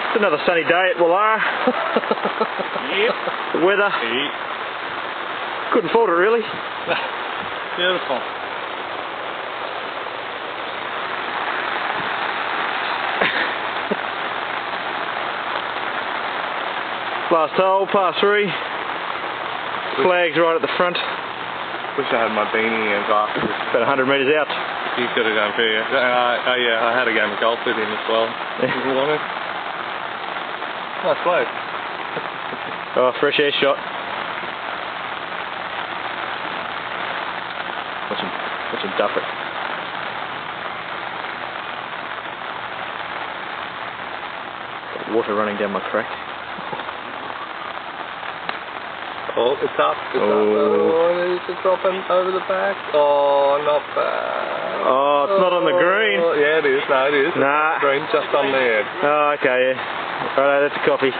It's another sunny day at Woollahra. Yep. The weather. Yep. Couldn't fault it really. Beautiful. Last hole, par 3. Flags right at the front. Wish I had my beanie and glasses. About 100 metres out. He's got to go and figure. Yeah, I had a game of golf with him as well. Nice bloke. Oh, fresh air shot. Watch him duff it. Got water running down my crack. Oh, it's up. It's up. Oh, it's dropping over the back. Oh, not bad. Oh, it's not on the green. Yeah, it is. No, it is. Nah. Green just on there. Oh, okay, yeah. Righto, that's a copy.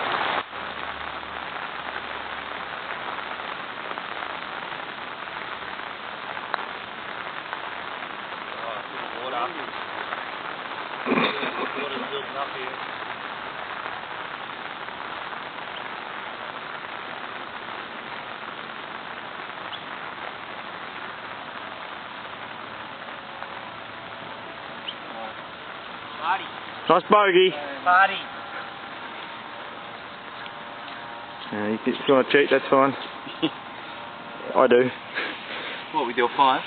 Water's building up here. Nice bogey. Party. If you want to cheat, that's fine. I do. What, we do a 5?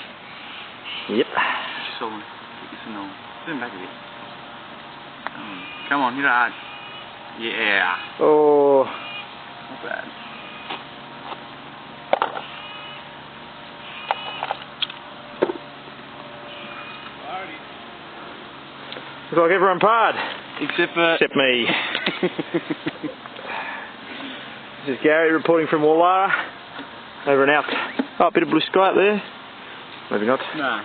Yep. Turn back a bit. Come on, hit it hard. Yeah. Oh. Not bad. Looks like everyone parred. Except me. This is Gary reporting from Woollahra. Over and out. Oh, a bit of blue sky up there. Maybe not. No.